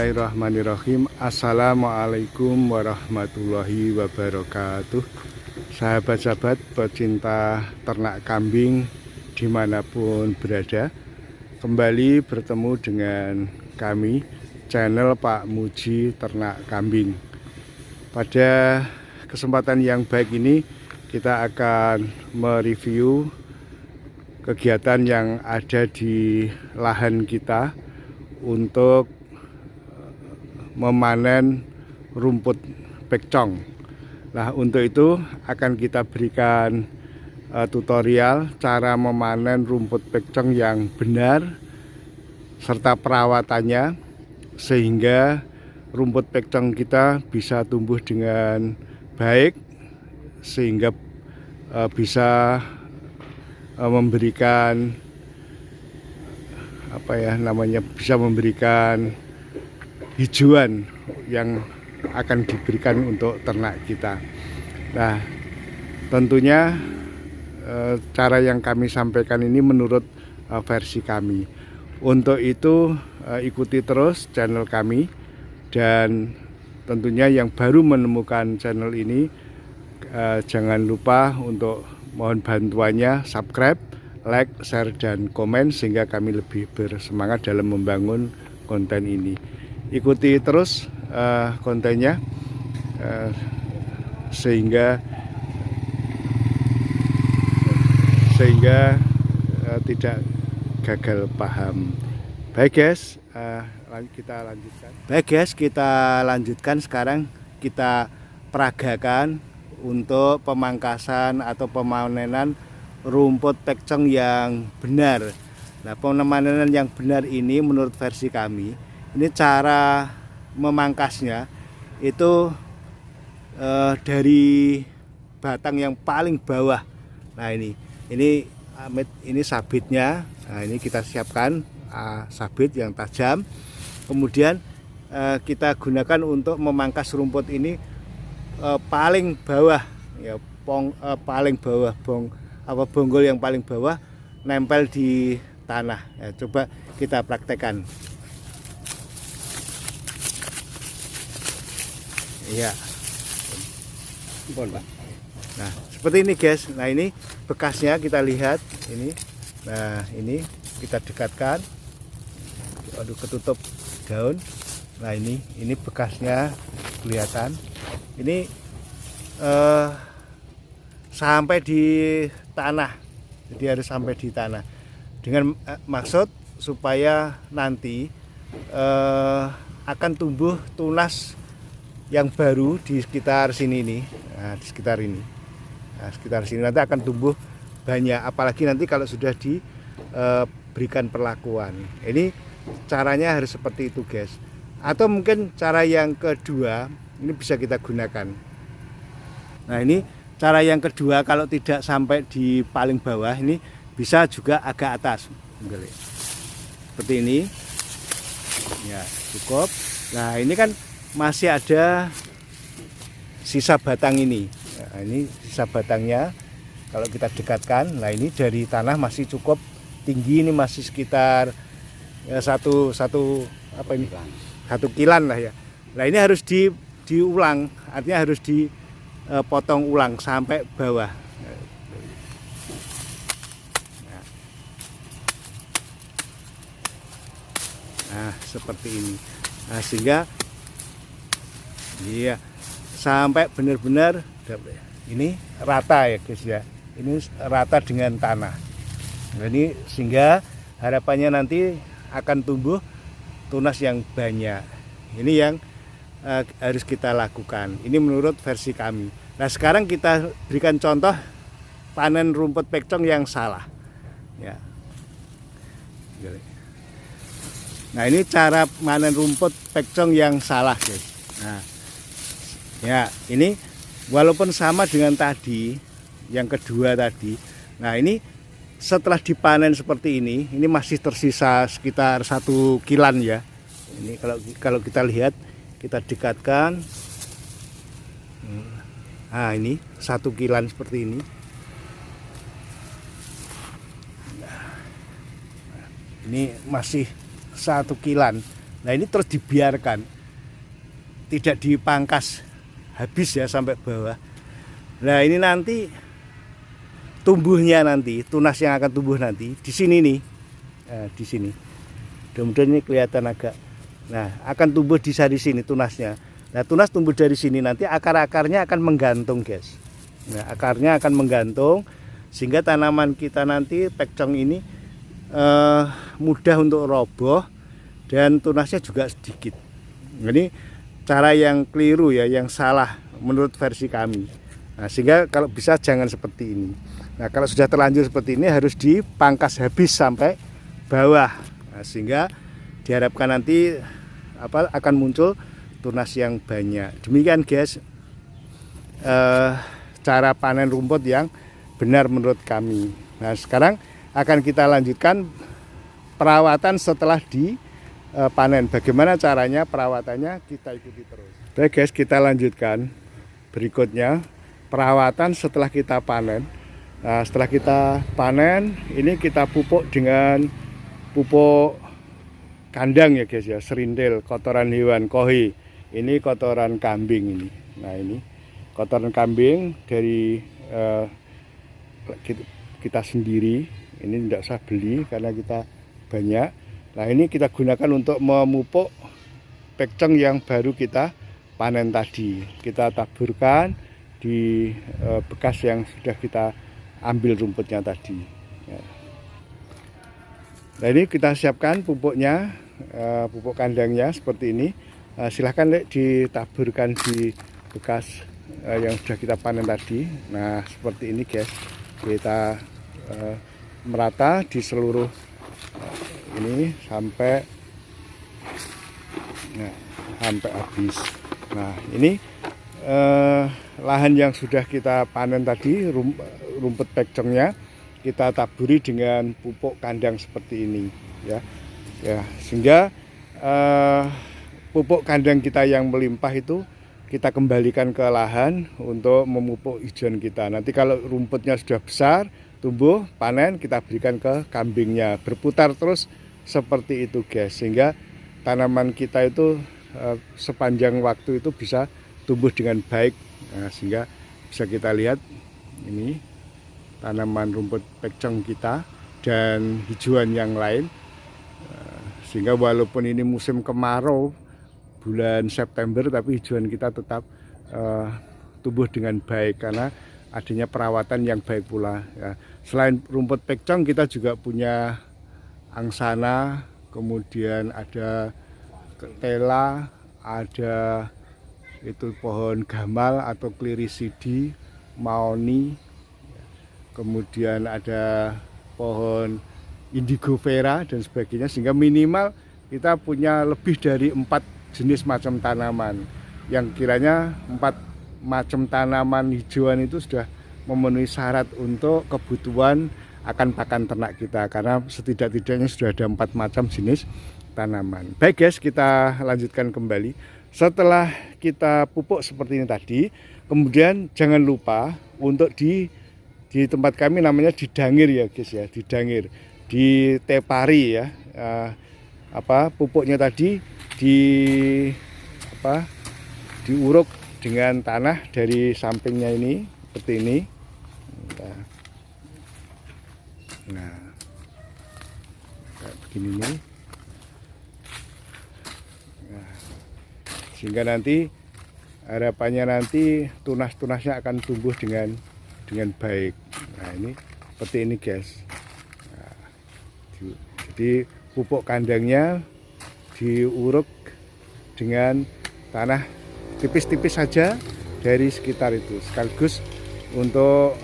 Bismillahirrahmanirrahim. Assalamualaikum warahmatullahi wabarakatuh. Sahabat-sahabat pecinta ternak kambing dimanapun berada, kembali bertemu dengan kami, channel Pak Muji Ternak Kambing. Pada kesempatan yang baik ini kita akan mereview kegiatan yang ada di lahan kita untuk memanen rumput pekcong. Nah, untuk itu akan kita berikan tutorial cara memanen rumput pekcong yang benar serta perawatannya, sehingga rumput pekcong kita bisa tumbuh dengan baik, sehingga bisa memberikan bisa memberikan hijauan yang akan diberikan untuk ternak kita. Nah, tentunya cara yang kami sampaikan ini menurut versi kami. Untuk itu ikuti terus channel kami, dan tentunya yang baru menemukan channel ini jangan lupa untuk mohon bantuannya subscribe, like, share, dan komen, sehingga kami lebih bersemangat dalam membangun konten ini. Ikuti terus kontennya sehingga tidak gagal paham. Baik guys, kita lanjutkan. Sekarang kita peragakan untuk pemangkasan atau pemanenan rumput pekcong yang benar. Nah, pemanenan yang benar ini menurut versi kami, ini cara memangkasnya itu dari batang yang paling bawah. Nah, ini sabitnya. Nah, ini kita siapkan sabit yang tajam. Kemudian kita gunakan untuk memangkas rumput ini paling bawah, ya, paling bawah, bonggol yang paling bawah nempel di tanah. Ya, coba kita praktekkan. Iya. Nah, seperti ini guys. Nah, ini bekasnya kita lihat ini. Nah, ini kita dekatkan. Aduh, ketutup daun. Nah, ini bekasnya kelihatan. Ini sampai di tanah, jadi harus sampai di tanah dengan maksud supaya nanti akan tumbuh tunas yang baru di sekitar sini nih. Nah, di sekitar ini, sekitar sini nanti akan tumbuh banyak, apalagi nanti kalau sudah diberikan perlakuan. Ini caranya harus seperti itu guys. Atau mungkin cara yang kedua ini bisa kita gunakan. Nah, ini cara yang kedua, kalau tidak sampai di paling bawah, ini bisa juga agak atas. Seperti ini. Ya, cukup. Nah, ini kan masih ada sisa batang ini. Nah, ini sisa batangnya. Kalau kita dekatkan, nah ini dari tanah masih cukup tinggi, ini masih sekitar satu kilan lah ya. Nah, ini harus diulang, artinya harus dipotong ulang sampai bawah. Nah, seperti ini. Nah, sehingga iya, sampai benar-benar ini rata ya guys ya. Ini rata dengan tanah. Nah, ini sehingga harapannya nanti akan tumbuh tunas yang banyak. Ini yang harus kita lakukan. Ini menurut versi kami. Nah, sekarang kita berikan contoh panen rumput pekcong yang salah. Ya. Nah, ini cara panen rumput pekcong yang salah, guys. Nah, ya, ini walaupun sama dengan tadi, yang kedua tadi. Nah, ini setelah dipanen seperti ini masih tersisa sekitar 1 kilan ya. Ini kalau kita lihat, kita dekatkan. Nah, ini 1 kilan seperti ini. Nah, ini masih 1 kilan. Nah ini terus dibiarkan, tidak dipangkas habis ya sampai bawah. Nah ini nanti tumbuhnya, nanti tunas yang akan tumbuh nanti di sini nih, di sini. Mudah-mudahan ini kelihatan agak. Nah akan tumbuh di sini tunasnya. Nah tunas tumbuh dari sini, nanti akar-akarnya akan menggantung guys. Nah akarnya akan menggantung sehingga tanaman kita nanti pekcong ini mudah untuk roboh dan tunasnya juga sedikit. Ini cara yang keliru ya, yang salah menurut versi kami. Nah, sehingga kalau bisa jangan seperti ini. Nah, kalau sudah terlanjur seperti ini harus dipangkas habis sampai bawah. Nah, sehingga diharapkan nanti akan muncul tunas yang banyak. Demikian guys, cara panen rumput yang benar menurut kami. Nah, sekarang akan kita lanjutkan perawatan setelah dipanen. Bagaimana caranya perawatannya, kita ikuti terus. Baik guys, kita lanjutkan berikutnya perawatan setelah kita panen. Nah, setelah kita panen, ini kita pupuk dengan pupuk kandang ya guys ya, serindil, kotoran hewan, kohi. Ini kotoran kambing ini. Nah ini kotoran kambing dari kita sendiri. Ini tidak usah beli karena kita banyak. Nah ini kita gunakan untuk memupuk pekcong yang baru kita panen tadi. Kita taburkan di bekas yang sudah kita ambil rumputnya tadi. Nah ini kita siapkan pupuknya, pupuk kandangnya seperti ini. Silahkan ditaburkan di bekas yang sudah kita panen tadi. Nah seperti ini guys, kita merata di seluruh ini sampai habis. Nah ini lahan yang sudah kita panen tadi, rumput pekcongnya kita taburi dengan pupuk kandang seperti ini ya, sehingga pupuk kandang kita yang melimpah itu kita kembalikan ke lahan untuk memupuk hijauan kita. Nanti kalau rumputnya sudah besar, tumbuh, panen, kita berikan ke kambingnya. Berputar terus seperti itu guys, sehingga tanaman kita itu sepanjang waktu itu bisa tumbuh dengan baik. Nah, sehingga bisa kita lihat ini tanaman rumput pekcong kita dan hijauan yang lain, sehingga walaupun ini musim kemarau bulan September, tapi hijauan kita tetap tumbuh dengan baik karena adanya perawatan yang baik pula ya. Selain rumput pekcong, kita juga punya angsana, kemudian ada ketela, ada itu pohon gamal atau klirisidi, maoni, kemudian ada pohon indigo vera dan sebagainya, sehingga minimal kita punya lebih dari 4 jenis macam tanaman, yang kiranya 4 macam tanaman hijauan itu sudah memenuhi syarat untuk kebutuhan akan pakan ternak kita, karena setidak-tidaknya sudah ada 4 macam jenis tanaman. Baik guys, kita lanjutkan kembali. Setelah kita pupuk seperti ini tadi, kemudian jangan lupa untuk di tempat kami namanya didangir ya guys ya, didangir, ditepari ya, pupuknya tadi diuruk dengan tanah dari sampingnya ini seperti ini. Nah kayak begini nih. Nah, sehingga nanti harapannya nanti tunas-tunasnya akan tumbuh dengan baik. Nah ini seperti ini guys. Nah, jadi pupuk kandangnya diuruk dengan tanah tipis-tipis saja dari sekitar itu, sekaligus untuk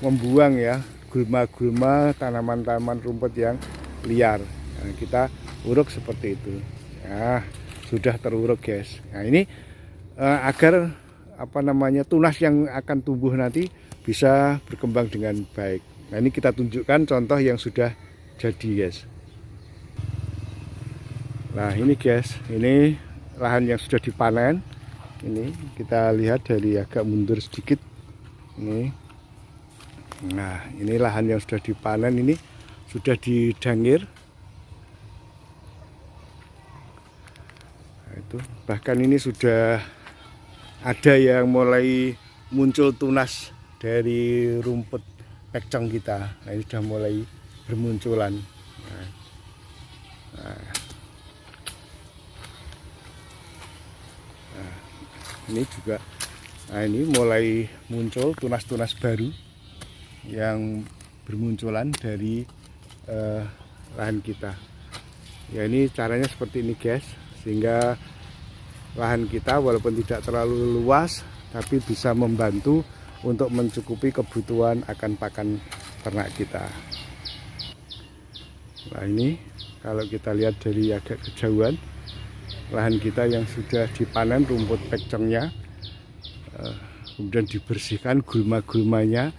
membuang ya gulma-gulma tanaman-tanaman rumput yang liar. Nah, kita uruk seperti itu. Nah, sudah teruruk guys. Nah ini agar tunas yang akan tumbuh nanti bisa berkembang dengan baik. Nah ini kita tunjukkan contoh yang sudah jadi guys. Nah ini guys, ini lahan yang sudah dipanen. Ini kita lihat dari agak mundur sedikit ini. Nah ini lahan yang sudah dipanen, ini sudah didangir. itu bahkan ini sudah ada yang mulai muncul tunas dari rumput pekcong kita. Nah, ini sudah mulai bermunculan. Ini juga, nah ini mulai muncul tunas-tunas baru yang bermunculan dari lahan kita. Ya, ini caranya seperti ini guys, sehingga lahan kita walaupun tidak terlalu luas tapi bisa membantu untuk mencukupi kebutuhan akan pakan ternak kita. Nah, ini kalau kita lihat dari agak kejauhan, lahan kita yang sudah dipanen rumput pekcongnya, kemudian dibersihkan gulma-gulmanya,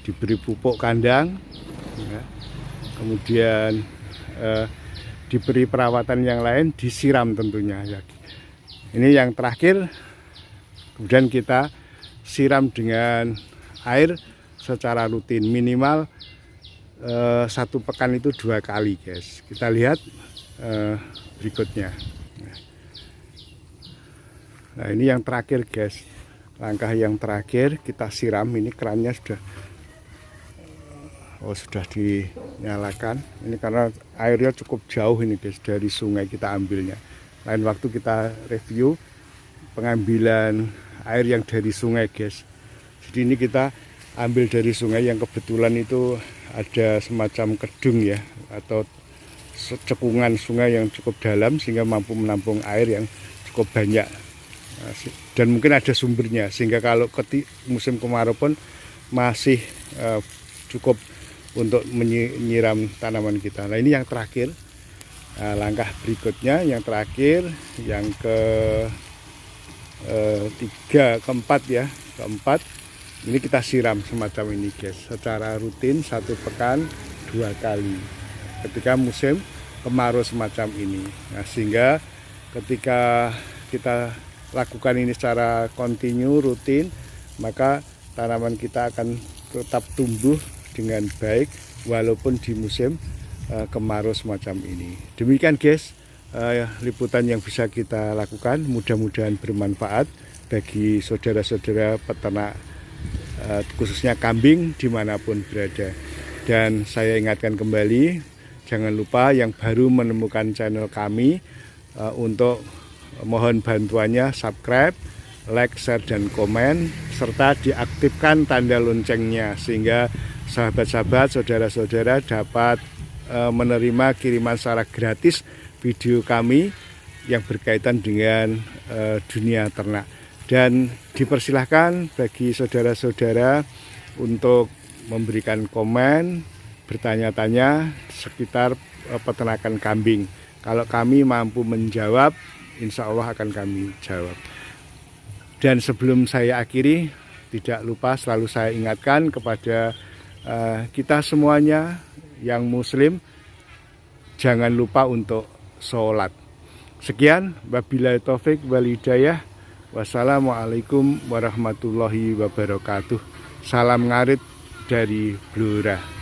diberi pupuk kandang, ya, kemudian diberi perawatan yang lain, disiram tentunya. Ini yang terakhir, kemudian kita siram dengan air secara rutin, minimal 1 pekan itu 2 kali guys. Kita lihat berikutnya. Nah, ini yang terakhir guys, langkah yang terakhir kita siram. Ini kerannya sudah dinyalakan. Ini karena airnya cukup jauh ini guys dari sungai, kita ambilnya. Lain waktu kita review pengambilan air yang dari sungai guys. Jadi ini kita ambil dari sungai yang kebetulan itu ada semacam kedung ya, atau cekungan sungai yang cukup dalam sehingga mampu menampung air yang cukup banyak. Dan mungkin ada sumbernya sehingga kalau musim kemarau pun masih cukup untuk menyiram tanaman kita. Nah, ini yang terakhir. Nah, langkah berikutnya yang terakhir, yang keempat ya, ini kita siram semacam ini guys, secara rutin 1 pekan 2 kali ketika musim kemarau semacam ini. Nah, sehingga ketika kita lakukan ini secara kontinu rutin, maka tanaman kita akan tetap tumbuh dengan baik walaupun di musim kemarau semacam ini. Demikian guys, liputan yang bisa kita lakukan, mudah-mudahan bermanfaat bagi saudara-saudara peternak, khususnya kambing dimanapun berada. Dan saya ingatkan kembali, jangan lupa yang baru menemukan channel kami, untuk mohon bantuannya subscribe, like, share, dan komen, serta diaktifkan tanda loncengnya sehingga sahabat-sahabat, saudara-saudara dapat menerima kiriman secara gratis video kami yang berkaitan dengan dunia ternak. Dan dipersilahkan bagi saudara-saudara untuk memberikan komen, bertanya-tanya sekitar peternakan kambing. Kalau kami mampu menjawab, insya Allah akan kami jawab. Dan sebelum saya akhiri, tidak lupa selalu saya ingatkan kepada kita semuanya yang muslim, jangan lupa untuk sholat. Sekian, wabillahi taufik wal hidayah. Wassalamualaikum warahmatullahi wabarakatuh. Salam ngarit dari Blora.